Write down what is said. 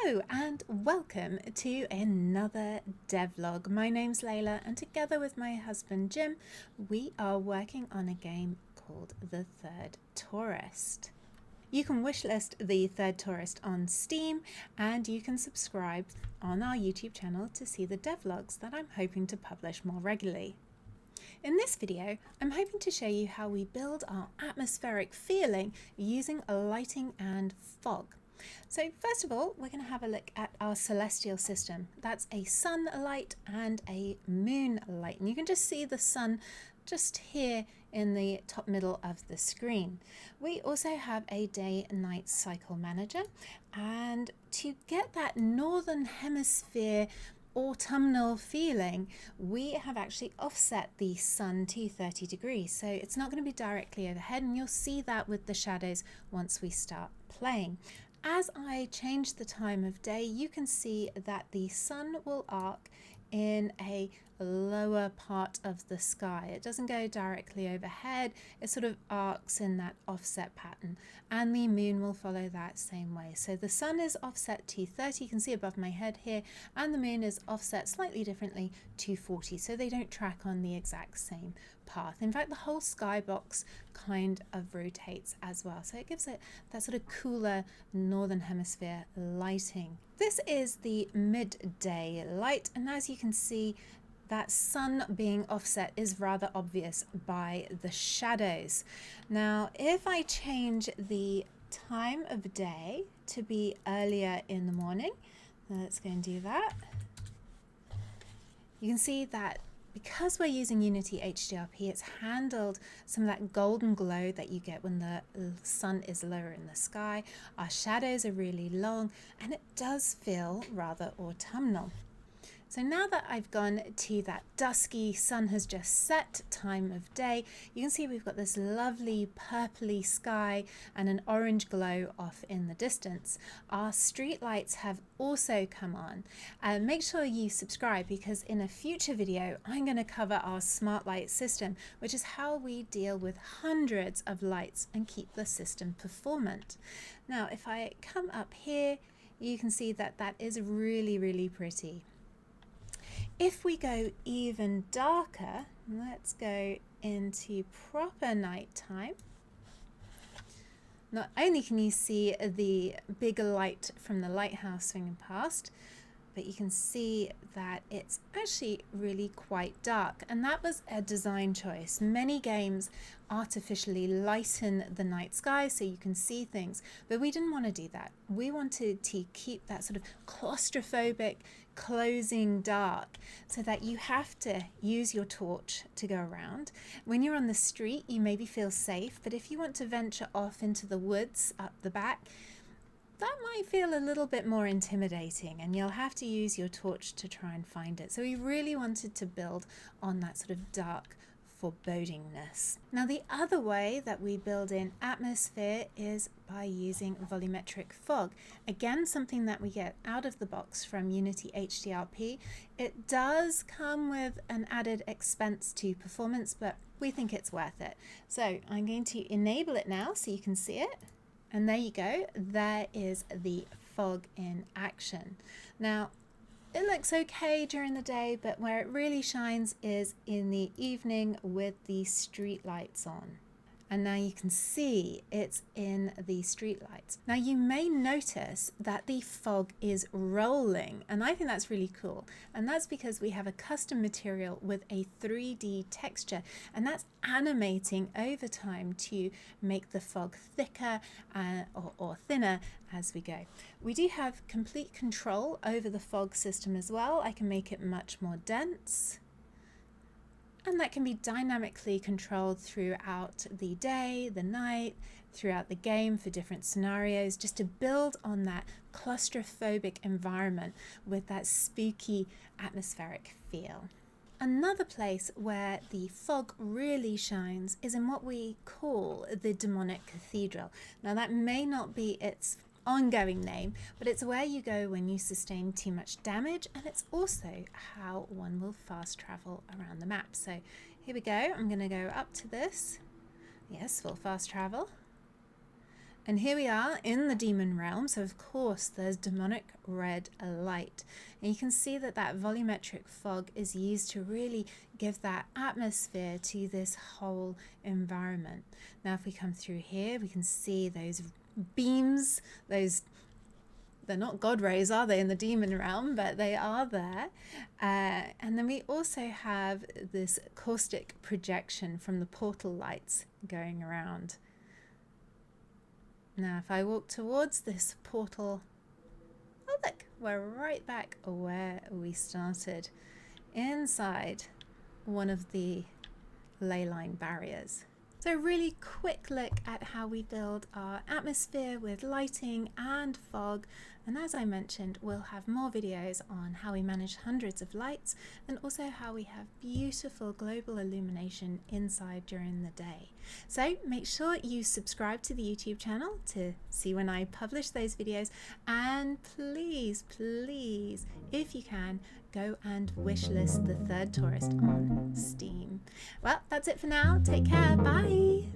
Hello and welcome to another devlog. My name's Layla and together with my husband Jim, we are working on a game called The Third Tourist. You can wishlist The Third Tourist on Steam and you can subscribe on our YouTube channel to see the devlogs that I'm hoping to publish more regularly. In this video, I'm hoping to show you how we build our atmospheric feeling using lighting and fog. So first of all, we're going to have a look at our celestial system. That's a sun light and a moon light. And you can just see the sun just here in the top middle of the screen. We also have a day-night cycle manager. And to get that northern hemisphere autumnal feeling, we have actually offset the sun to 30 degrees. So it's not going to be directly overhead, and you'll see that with the shadows once we start playing. As I change the time of day, you can see that the sun will arc in a lower part of the sky. It doesn't go directly overhead, it sort of arcs in that offset pattern, and the moon will follow that same way. So the sun is offset to 30, you can see above my head here, and the moon is offset slightly differently to 40, so they don't track on the exact same path. In fact, the whole skybox kind of rotates as well, so it gives it that sort of cooler northern hemisphere lighting. This is the midday light, and as you can see, that sun being offset is rather obvious by the shadows. Now, if I change the time of day to be earlier in the morning, let's go and do that. You can see that because we're using Unity HDRP, it's handled some of that golden glow that you get when the sun is lower in the sky. Our shadows are really long, and it does feel rather autumnal. So now that I've gone to that dusky, sun has just set time of day, you can see we've got this lovely purpley sky and an orange glow off in the distance. Our street lights have also come on. Make sure you subscribe, because in a future video I'm going to cover our smart light system, which is how we deal with hundreds of lights and keep the system performant. Now if I come up here, you can see that that is really pretty. If we go even darker, let's go into proper nighttime. Not only can you see the big light from the lighthouse swinging past, but you can see that it's actually really quite dark, and that was a design choice. Many games artificially lighten the night sky so you can see things, but we didn't want to do that. We wanted to keep that sort of claustrophobic closing dark, so that you have to use your torch to go around. When you're on the street, you maybe feel safe, but if you want to venture off into the woods up the back, that might feel a little bit more intimidating, and you'll have to use your torch to try and find it. So we really wanted to build on that sort of dark forebodingness. Now the other way that we build in atmosphere is by using volumetric fog. Again, something that we get out of the box from Unity HDRP. It does come with an added expense to performance, but we think it's worth it. So I'm going to enable it now so you can see it. And there you go, there is the fog in action. Now, it looks okay during the day, but where it really shines is in the evening with the street lights on. And now you can see it's in the street lights. Now you may notice that the fog is rolling, and I think that's really cool. And that's because we have a custom material with a 3D texture, and that's animating over time to make the fog thicker or thinner as we go. We do have complete control over the fog system as well. I can make it much more dense, and that can be dynamically controlled throughout the day, the night, throughout the game for different scenarios, just to build on that claustrophobic environment with that spooky atmospheric feel. Another place where the fog really shines is in what we call the demonic cathedral. Now that may not be its ongoing name, but it's where you go when you sustain too much damage, and it's also how one will fast travel around the map. So here we go, I'm going to go up to this. Yes, we'll fast travel. And here we are in the demon realm, so of course there's demonic red light. And you can see that that volumetric fog is used to really give that atmosphere to this whole environment. Now if we come through here, we can see those beams, they're not God rays, are they, in the demon realm, but they are there. And then we also have this caustic projection from the portal lights going around. Now if I walk towards this portal, oh look, we're right back where we started, inside one of the ley line barriers. So really quick look at how we build our atmosphere with lighting and fog. And as I mentioned, we'll have more videos on how we manage hundreds of lights and also how we have beautiful global illumination inside during the day. So make sure you subscribe to the YouTube channel to see when I publish those videos. And please, please, if you can, go and wishlist The Third Tourist on Steam. Well, that's it for now. Take care. Bye.